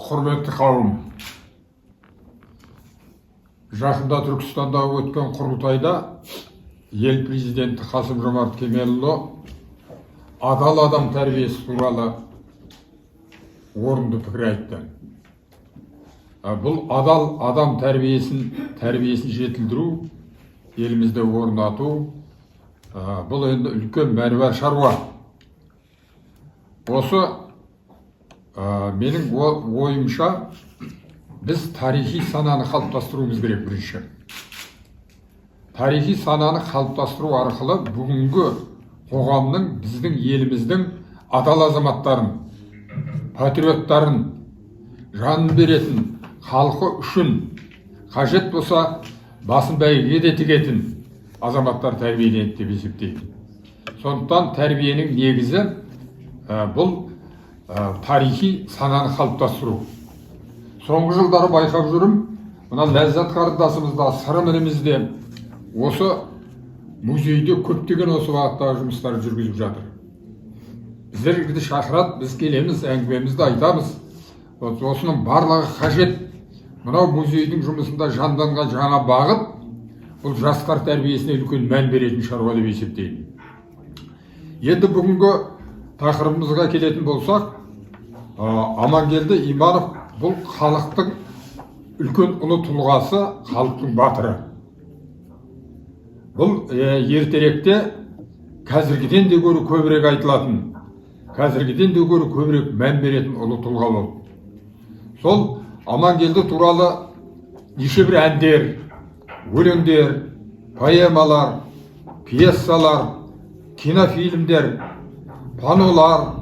Құрметті қауым, жақында Түркістанда өткен құрылтайда ел президенті Қасым-Жомарт Кемелұлы адал адам тәрбиесі туралы орынды пікір айтты. Бұл адал адам тәрбиесін жетілдіру, елімізде орнату, бұл енді үлкен мәні бар шаруа. Осы менің ойымша біз тарихи сананы қалыптастыруымыз керек бірінші. Тарихи сананы қалыптастыру арқылы бүгінгі қоғамның, біздің еліміздің адал азаматтарын, патриоттарын, жанын беретін, халқы үшін қажет болса басын бәйгеге де тігетін азаматтар тәрбиеленеді деп есептеймін. Сондықтан тәрбиенің негізі бұл тарихи сананы қалыптастыру. Соңғы жылдары байқап жүрім, мына Ләззат қарындасымызда, Сырым інімізде осы музейде көптеген осы бағыттағы жұмыстар жүргізіп жатыр. Біздерді шақырады, біз келеміз, әңгімемізді айтамыз. Осының барлығы қажет. Мынау музейдің жұмысында жанданған жаңа бағыт, бұл жастар тәрбиесіне үлкен мән беретін шаруа деп есептеймін. Енді бүгінгі тақырыбымызға келетін болсақ, Амангелді Иманов бұл халықтың үлкен ұлы тұлғасы, халықтың батыры. Бұл ертеректе қазіргіден де гөрі көбірек айтылатын, қазіргіден де гөрі көбірек мән беретін ұлы тұлға болды. Сол Амангелді туралы неше бір әндер, өлеңдер, поэмалар, пьесалар, кинофильмдер, панолар,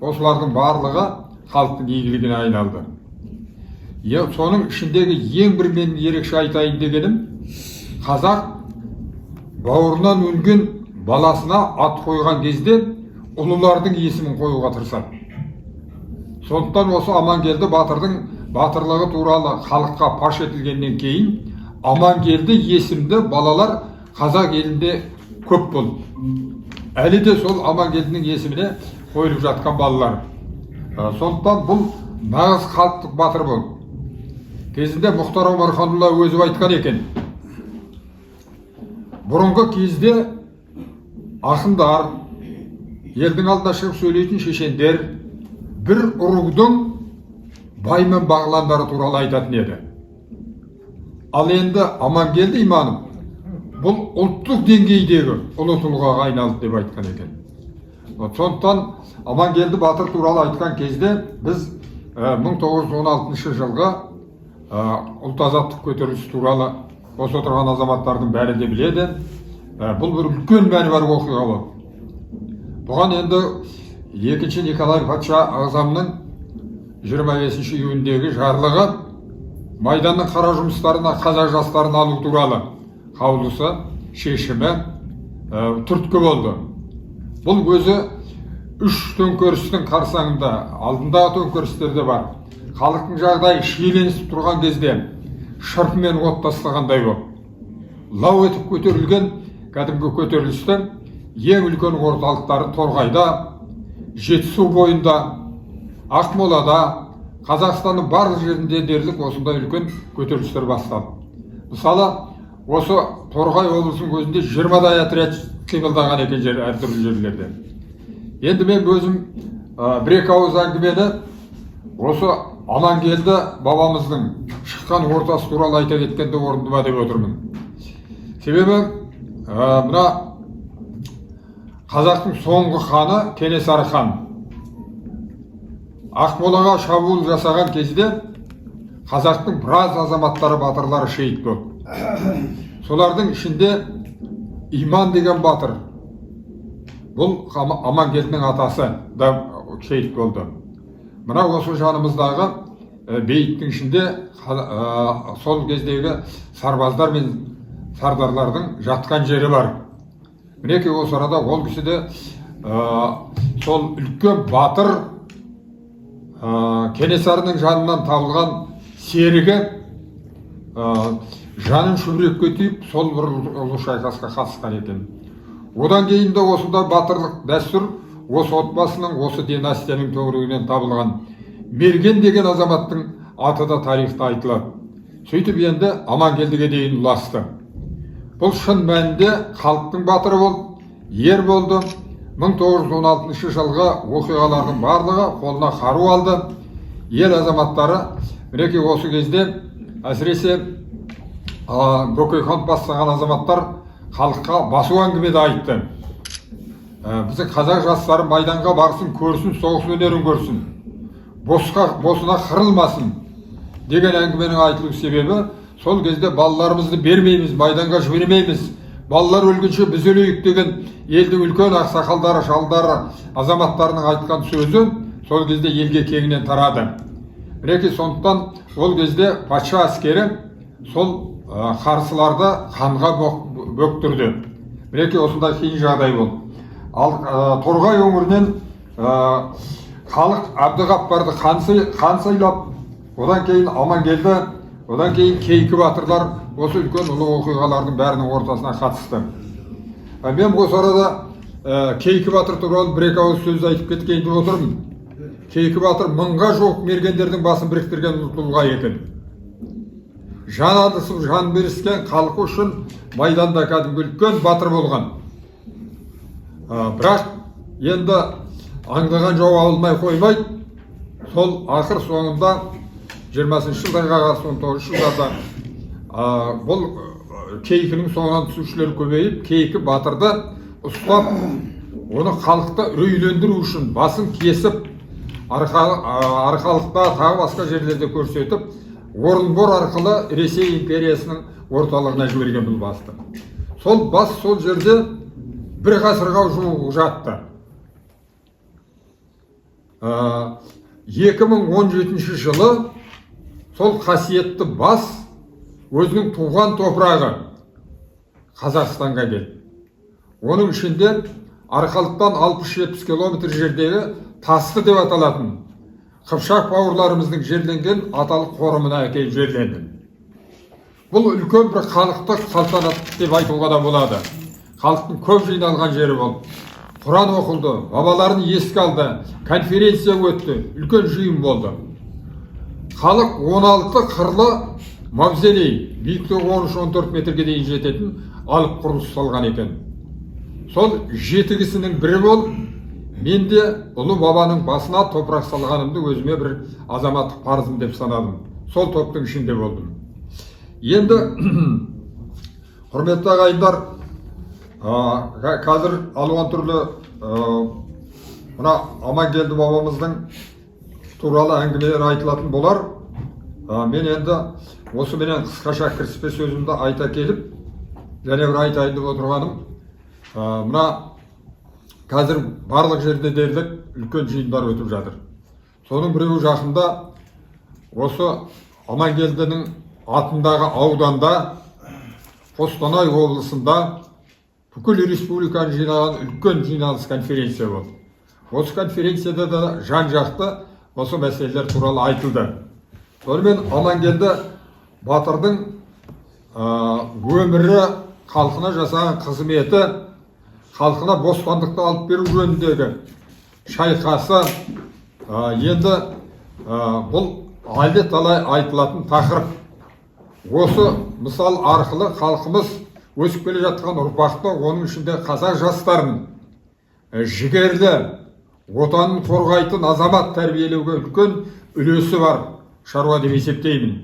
осылардың барлығы халықтың игілігіне айналды. Соның ішіндегі ең бір мен ерекше айтайын дегенім, қазақ бауырынан өнген баласына ат қойған кезде ұлылардың есімін қоюға тырысады. Сондықтан осы Амангелді батырдың батырлығы туралы халыққа паш етілгеннен кейін Амангелді есімді балалар қазақ елінде көп болды. Әлі де сол Амангелдінің есіміне қойылып жатқан балалар. Сондықтан бұл нағыз халықтық батыр болды. Кезінде Мұхтар Омарханұлы өзі айтқан екен. Бұрынғы кезде ақындар, елдің алдына шығып сөйлейтін шешендер бір ұрудың бай мен бағландары туралы айтатын еді. Ал енді Амангелді Иманов бұл ұлттық деңгейдегі ұлы тұлғаға айналды деп айтқан екен. Сондықтан Амангелді батыр туралы айтқан кезде біз 1916 жылғы ұлт азаттық көтерілісі туралы осы отырған азаматтардың бәрі де біледі. Бұл бір үлкен мәні бар оқиға болды. Бұған енді 2 Николай патша ағзамның 25 июньдегі жарлығы майданның қара жұмыстарына қазақ жастарын алу туралы қаулысы, шешімі түрткі болды. Бұл өзі 3 төңкерістің қарсаңында, алдындағы төңкерістерде бар. Халықтың жағдайы шиеленісіп тұрған кезде шырпымен от тастағандай болып. Лау етіп көтерілген кәдімгі көтерілістің ең үлкен орталықтары Торғайда, Жетісу бойында, Ақмолада, Қазақстанның барлық жерінде дерлік осындай үлкен көтерілістер басталды. Мысалы, осы Торғай облысының өзінде 20-дай отряд қимылдаған екен әртүрлі жерлерде. Енді мен өзім бір-екі ауыз әңгімені осы Амангелді бабамыздың шыққан ортасы туралы айта кеткенде орынды ма деп отырмын. Себебі мына қазақтың соңғы ханы Кенесары хан Ақмолаға шабуыл жасаған кезде қазақтың біраз азаматтары, батырлары шейіт болды. Солардың ішінде Иман деген батыр, бұл Амангелдінің атасы да шейіт болды. Мына осы жанымыздағы бейіттің ішінде сол кездегі сарбаздар мен сардарлардың жатқан жері бар. Мінеки осы арада ол кісіде сол үлкен батыр Кенесарының жанынан табылған серігі жанын шүбірекке түйіп, сол бір ұлы шайқасқа қатысқан екен. Одан кейін де осында батырлық дәстүр осы отбасының, осы династияның төңірегінен табылған Мерген деген азаматтың аты да тарихта айтылады. Сөйтіп енді Амангелдіге дейін ұласты. Бұл шын мәнінде халықтың батыры болды, ер болды. 1916 жылғы оқиғалардың барлығы қолына қару алды. Ел азаматтары мінекей осы кезде әсіресе Бөкейхан бастаған азаматтар халыққа басу әңгімеде айтты. Біздің қазақ жастары майданға барсын, көрсін, соғыс өнерін көрсін, босына қырылмасын деген әңгіменің айтылу себебі сол кезде балаларымызды бермейміз, майданға жібермейміз, балалар өлгенше біз өлейік деген елдің үлкен ақсақалдары, шалдары, азаматтарының айтқан сөзі сол кезде елге кеңінен тарады. Мінекей сондықтан ол кезде патша әскері сол қарсыларды қанға бөктірді. Мінекей осындай қиын жағдай болды. Ал Торғай өңірінен халық Әбдіғаппарды хан сайлап, одан кейін Амангелді, одан кейін кейкі батырлар осы үлкен ұлы оқиғалардың бәрінің ортасына қатысты. Мен осы арада кейкі батыр туралы бір-екі ауыз сөз айтып кеткейін деп отырмын. Кейкі батыр мыңға жуық мергендердің басын біріктірген тұлға екен. Жан адысып, жан беріскен халқы үшін майданда кәдімгі үлкен батыр болған. Бірақ енді аңдаған жауы алмай қоймайды. Сол ақыр соңында 20-шы жылдарға қарсы 19-шы жылдарда бұл кейкінің соңынан түсушілер көбейіп, кейкі батырды ұстап, оны халықты үрейлендіру үшін басын кесіп, арқалықта тағы басқа жерлерде көрсетіп, Орынбор арқылы Ресей империясының орталығына жіберген бұл басты. Сол бас сол жерде бір ғасырға жуық жатты. 2017 жылы сол қасиетті бас өзінің туған топырағы Қазақстанға келді. Оның ішінде Арқалықтан 60-70 километр жердегі Тасты деп аталатын Қыпшақ бауырларымыздың жерленген аталық қорымына әкеліп жерленді. Бұл үлкен бір халықтық салтанат деп айтуға да болады. Халықтың көп жиналған жері болды. Құран оқылды, бабаларын еске алды, конференция өтті, үлкен жиын болды. Халық 16 қырлы мавзолей, биіктігі 13-14 метрге дейін жететін алып құрылыс салған екен. Сол 7 кісінің бірі болып, мен де ұлы бабаның басына топырақ салғанымды өзіме бір азаматтық парызым деп санадым. Сол топтың ішінде болдым. Енді құрметті ағайындар, қазір алуан түрлі мына Амангелді бабамыздың туралы әңгімелер айтылатын болар. Мен енді осы менен қысқаша кіріспе сөзімді айта келіп, және бір айтайын деп отырғаным, мына қазір барлық жерде дерлік үлкен жиындар өтіп жатыр. Соның біреуі жақында осы Амангелдінің атындағы ауданда, Қостанай облысында бүкіл республиканы жинаған үлкен жиналыс конференция болды. Осы конференцияда да жан-жақты осы мәселелер туралы айтылды. Сонымен Амангелді батырдың өмірі, халқына жасаған қызметі, халқына бостандықты алып беру жөніндегі шайқасы, енді бұл әлде талай айтылатын тақырып. Осы мысал арқылы халқымыз өсіп келе жатқан ұрпақты, оның ішінде қазақ жастарын жігерлі, отанын қорғайтын азамат тәрбиелеуге үлкен үлесі бар шаруа деп есептеймін.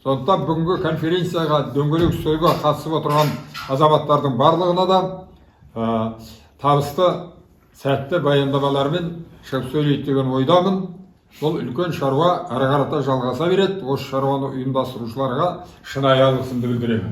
Сондықтан бүгінгі конференцияға, дөңгелек үстелге қатысып отырған азаматтардың барлығына да табысты, сәтті баяндамалармен шығып сөйлейді деген ойдамын. Бұл үлкен шаруа әрі қарата жалғаса береді. Осы шаруаны ұйымдастырушыларға шынайы алғысымды білдіремін.